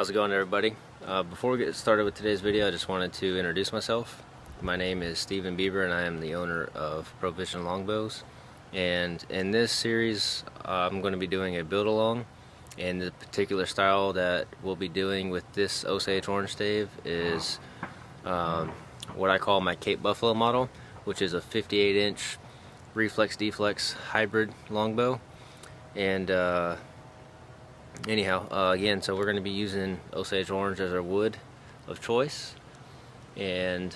How's it going, everybody? Before we get started with today's video, I just wanted to introduce myself. My name is Stephen Bieber and I am the owner of Provision Longbows. And in this series, I'm going to be doing a build along, and the particular style that we'll be doing with this Osage orange stave is what I call my Cape Buffalo model, which is a 58-inch reflex deflex hybrid longbow. And again, so we're going to be using Osage orange as our wood of choice. And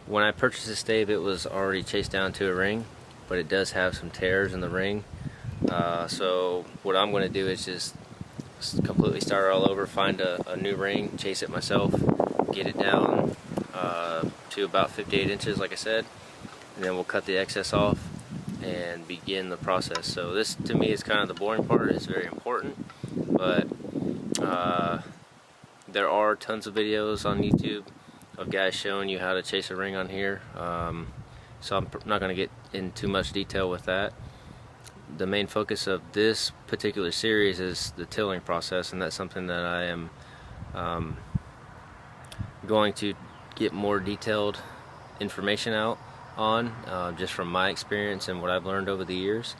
when I purchased this stave, it was already chased down to a ring, but it does have some tears in the ring. So what I'm going to do is just completely start all over, find a new ring, chase it myself, get it down to about 58 inches like I said, and then we'll cut the excess off and begin the process. So this to me is kind of the boring part. It's very important, but there are tons of videos on YouTube of guys showing you how to chase a ring on here, so I'm not going to get in too much detail with that. The main focus of this particular series is the tilling process, and that's something that I am going to get more detailed information out on, just from my experience and what I've learned over the years.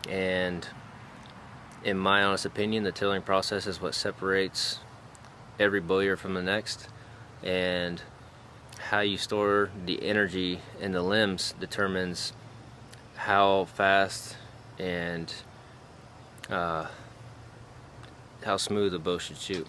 And in my honest opinion, the tilling process is what separates every bowyer from the next, and how you store the energy in the limbs determines how fast and how smooth a bow should shoot.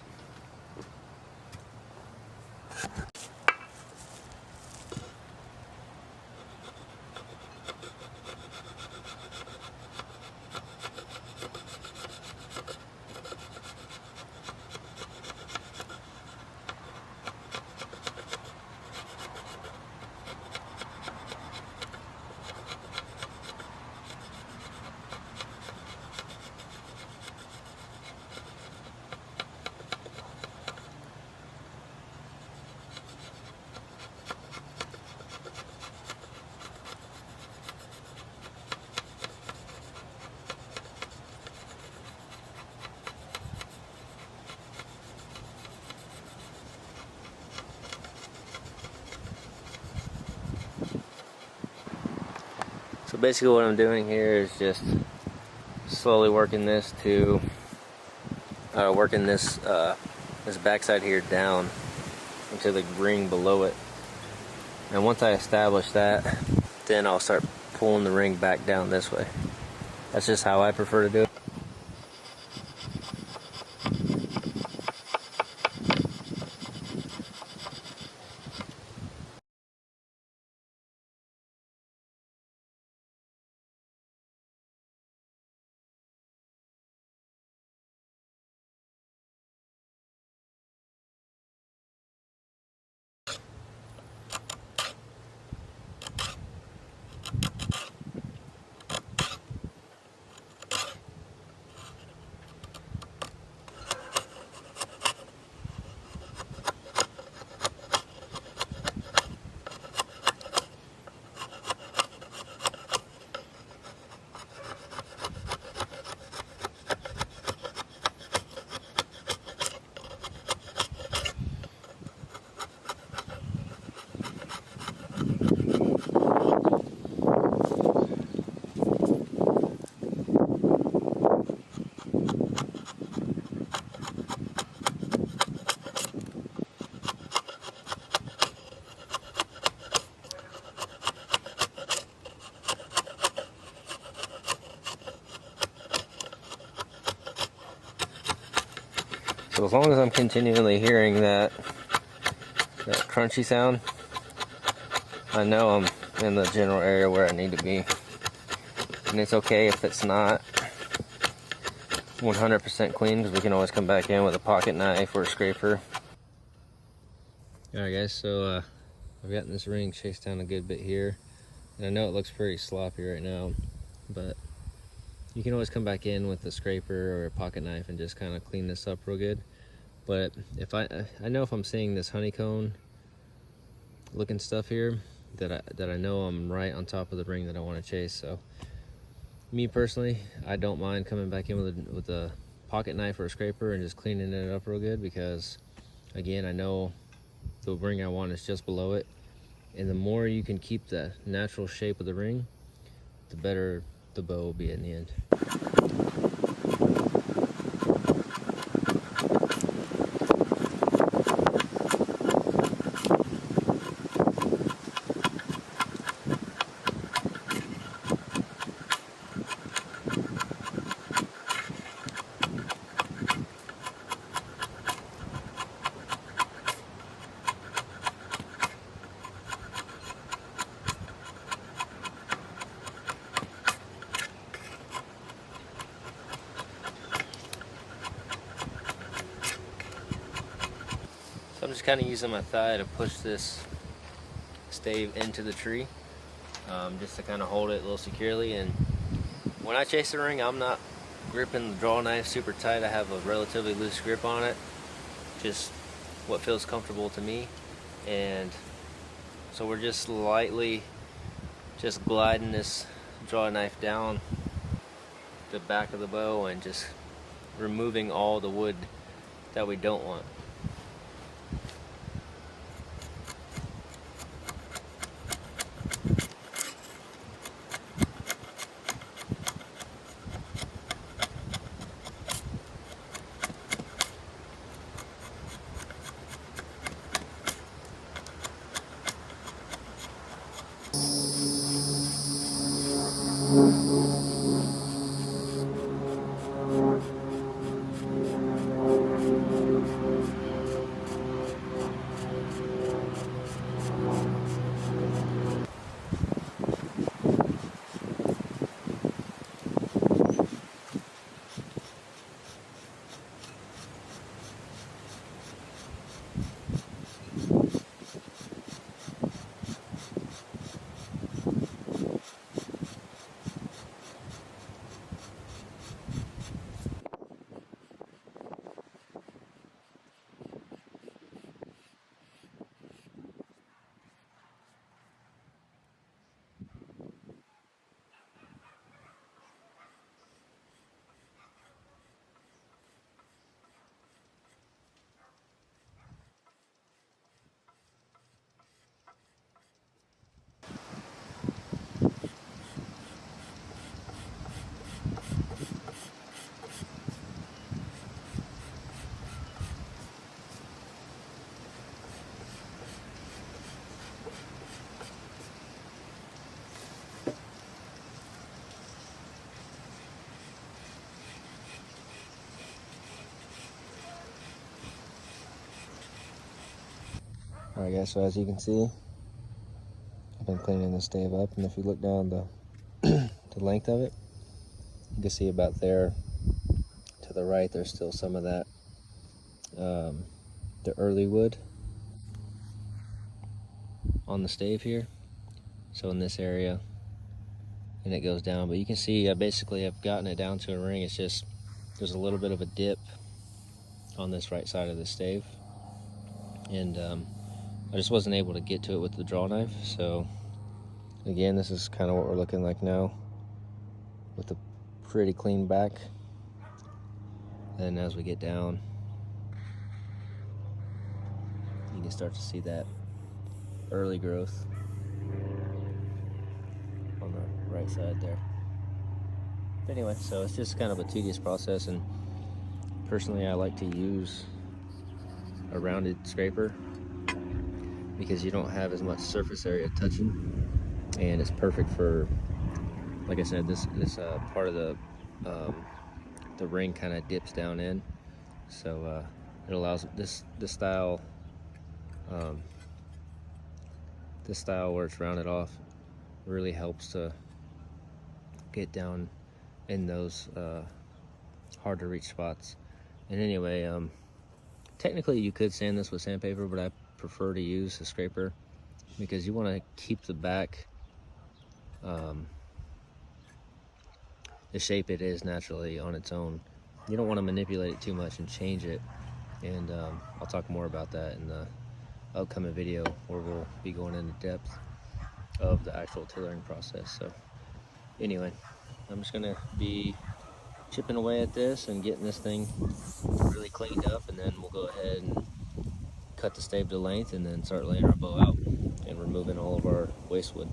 So basically what I'm doing here is just slowly working this to this backside here down into the ring below it. And once I establish that, then I'll start pulling the ring back down this way. That's just how I prefer to do it. So as long as I'm continually hearing that crunchy sound, I know I'm in the general area where I need to be. And it's okay if it's not 100% clean, because we can always come back in with a pocket knife or a scraper. Alright guys, so I've gotten this ring chased down a good bit here, and I know it looks pretty sloppy right now, but you can always come back in with a scraper or a pocket knife and just kind of clean this up real good. But if I know if I'm seeing this honeycomb looking stuff here, that I know I'm right on top of the ring that I want to chase. So me personally, I don't mind coming back in with a pocket knife or a scraper and just cleaning it up real good, because again, I know the ring I want is just below it, and the more you can keep the natural shape of the ring, the better the bow will be in the end. So I'm just kind of using my thigh to push this stave into the tree, just to kind of hold it a little securely. And when I chase the ring, I'm not gripping the draw knife super tight. I have a relatively loose grip on it, just what feels comfortable to me. And so we're just lightly just gliding this draw knife down the back of the bow and just removing all the wood that we don't want. Alright guys, so as you can see, I've been cleaning the stave up, and if you look down the the length of it, you can see about there to the right, there's still some of that the early wood on the stave here. So in this area, and it goes down, but you can see basically I've gotten it down to a ring. It's just there's a little bit of a dip on this right side of the stave, and I just wasn't able to get to it with the draw knife. So again, this is kind of what we're looking like now, with a pretty clean back. And as we get down, you can start to see that early growth on the right side there. But anyway, so it's just kind of a tedious process, and personally I like to use a rounded scraper because you don't have as much surface area touching, and it's perfect for, like I said, this part of the ring kind of dips down in, so it allows this style where it's rounded off really helps to get down in those hard to reach spots. And anyway, technically you could sand this with sandpaper, but I prefer to use a scraper because you want to keep the back the shape it is naturally on its own. You don't want to manipulate it too much and change it, and I'll talk more about that in the upcoming video where we'll be going into depth of the actual tillering process. So anyway, I'm just gonna be chipping away at this and getting this thing really cleaned up, and then we'll go ahead and cut the stave to length and then start laying our bow out and removing all of our waste wood.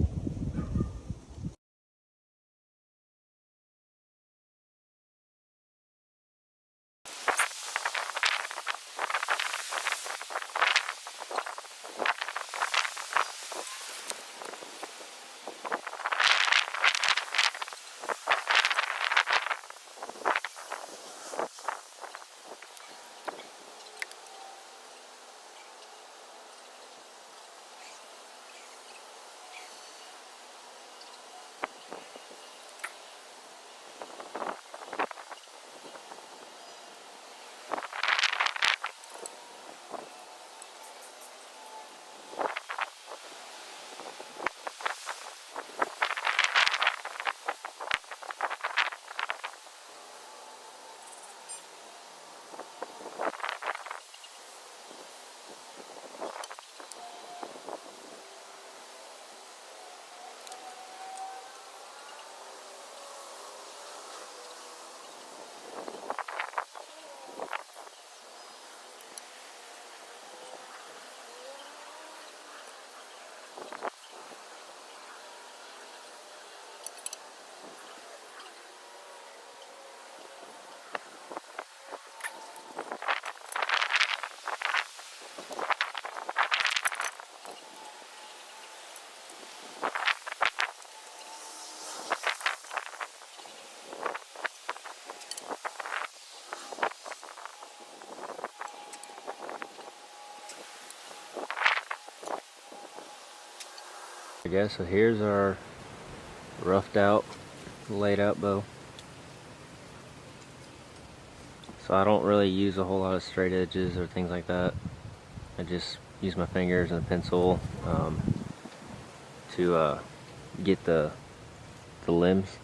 I guess so. Here's our roughed out, laid out bow. So I don't really use a whole lot of straight edges or things like that. I just use my fingers and a pencil to get the limbs.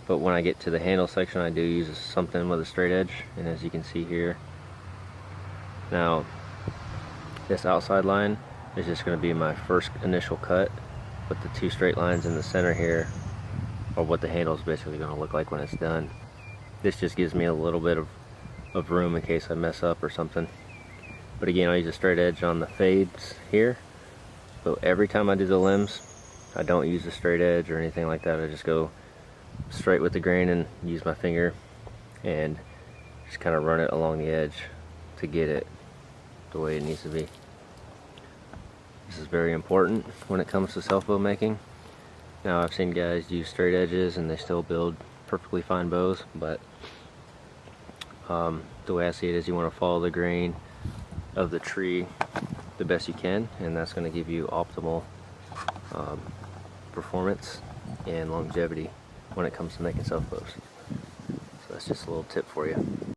But when I get to the handle section, I do use something with a straight edge, and as you can see here, now this outside line is just going to be my first initial cut, but the two straight lines in the center here are what the handle is basically going to look like when it's done. This just gives me a little bit of room in case I mess up or something. But again, I use a straight edge on the fades here. So every time I do the limbs, I don't use a straight edge or anything like that. I just go straight with the grain and use my finger and just kind of run it along the edge to get it the way it needs to be. This is very important when it comes to self bow making. Now I've seen guys use straight edges and they still build perfectly fine bows, but the way I see it is you want to follow the grain of the tree the best you can, and that's going to give you optimal performance and longevity when it comes to making self bows. So that's just a little tip for you.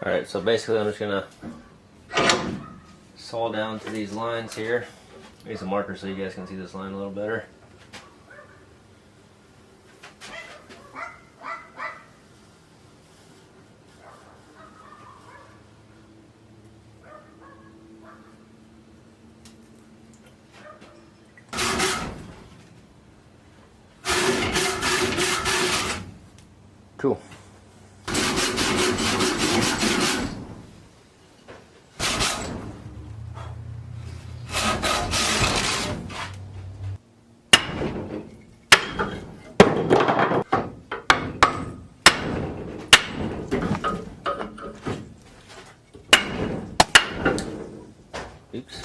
Alright, so basically I'm just gonna saw down to these lines here. Use a marker so you guys can see this line a little better. Cool. Oops.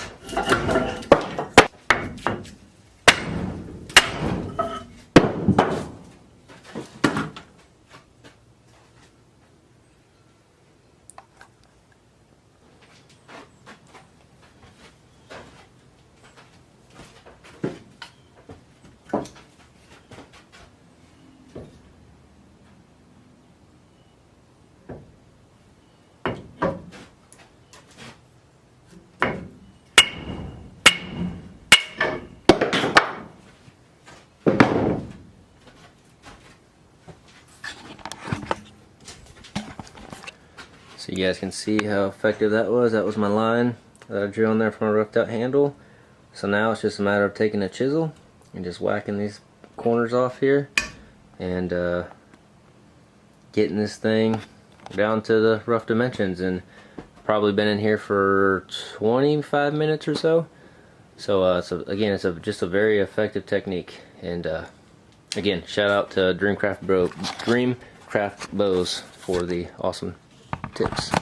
So you guys can see how effective that was. That was my line that I drew on there from a roughed out handle. So now it's just a matter of taking a chisel and just whacking these corners off here and getting this thing down to the rough dimensions. And probably been in here for 25 minutes or so. So, again, it's just a very effective technique. And again, shout out to Dreamcraft Bows for the awesome tips.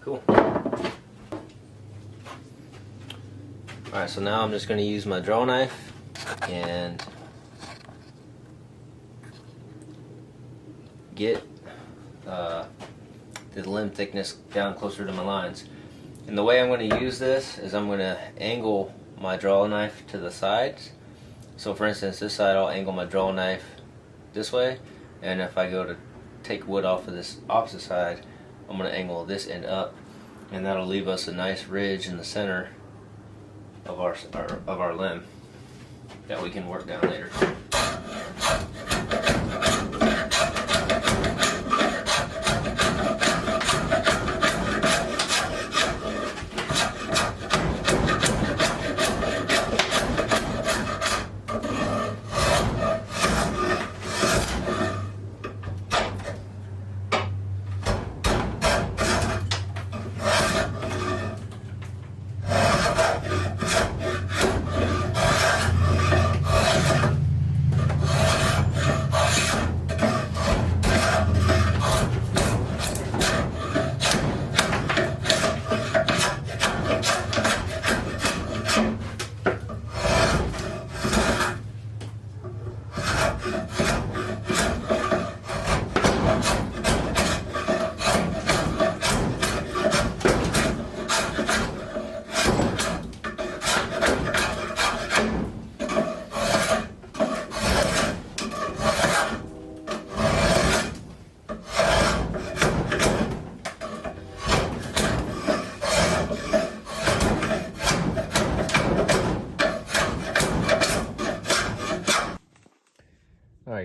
Cool. Alright, so now I'm just going to use my draw knife and get the limb thickness down closer to my lines. And the way I'm going to use this is I'm going to angle my draw knife to the sides. So for instance, this side I'll angle my draw knife this way, and if I go to take wood off of this opposite side, I'm going to angle this end up, and that'll leave us a nice ridge in the center of our limb that we can work down later.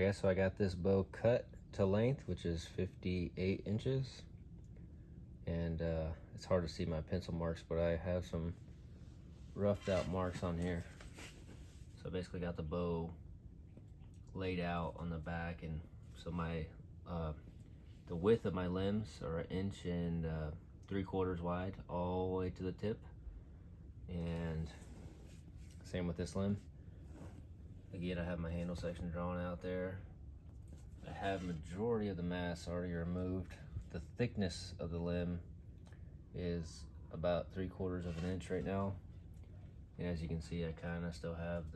Alright guys, so I got this bow cut to length, which is 58 inches. And it's hard to see my pencil marks, but I have some roughed out marks on here. So I basically got the bow laid out on the back, and so my the width of my limbs are 1 inch and 3/4 wide all the way to the tip, and same with this limb. Again, I have my handle section drawn out there. I have majority of the mass already removed. The thickness of the limb is about 3/4 of an inch right now, and as you can see, I kind of still have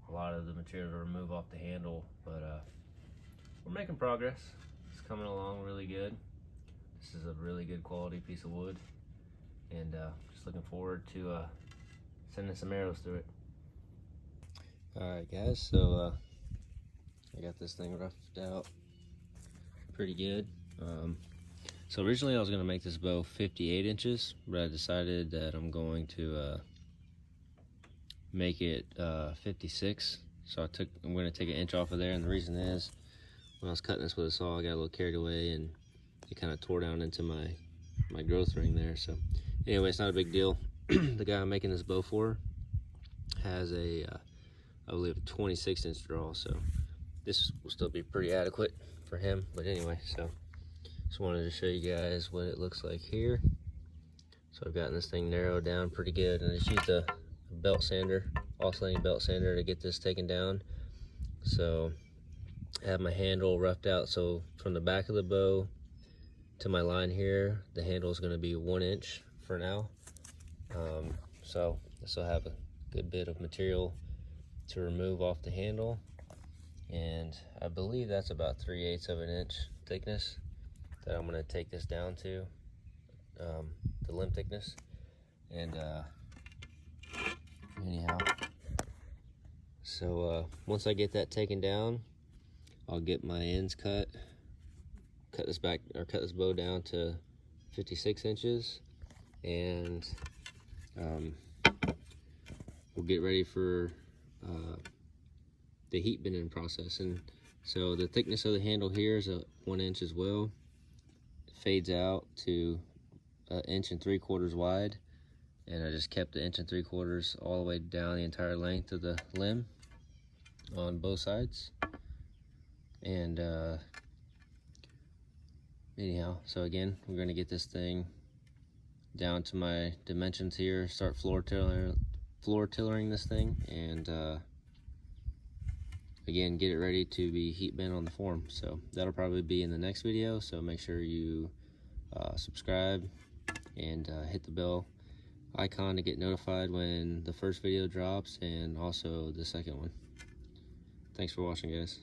a lot of the material to remove off the handle, but we're making progress. It's coming along really good. This is a really good quality piece of wood, and just looking forward to sending some arrows through it. Alright guys, so I got this thing roughed out pretty good. So originally I was going to make this bow 58 inches, but I decided that I'm going to make it 56. So I'm going to take 1 inch off of there, and the reason is when I was cutting this with a saw, I got a little carried away and it kind of tore down into my growth ring there. So anyway, it's not a big deal. The guy I'm making this bow for has a I believe a 26-inch draw, so this will still be pretty adequate for him. But anyway, so just wanted to show you guys what it looks like here. So I've gotten this thing narrowed down pretty good, and I just used a belt sander, oscillating belt sander, to get this taken down. So I have my handle roughed out, so from the back of the bow to my line here, the handle is going to be 1 inch for now. So this will have a good bit of material to remove off the handle, and I believe that's about 3/8 of an inch thickness that I'm going to take this down to, the limb thickness. And anyhow, so once I get that taken down, I'll get my ends cut this bow down to 56 inches, and we'll get ready for the heat bending process. And so the thickness of the handle here is 1 inch as well. It fades out to 1 inch and 3/4 wide, and I just kept the 1 and 3/4 all the way down the entire length of the limb on both sides. And anyhow, so again, we're going to get this thing down to my dimensions here, start floor tillering this thing, and again, get it ready to be heat bent on the form. So that'll probably be in the next video, so make sure you subscribe and hit the bell icon to get notified when the first video drops, and also the second one. Thanks for watching, guys.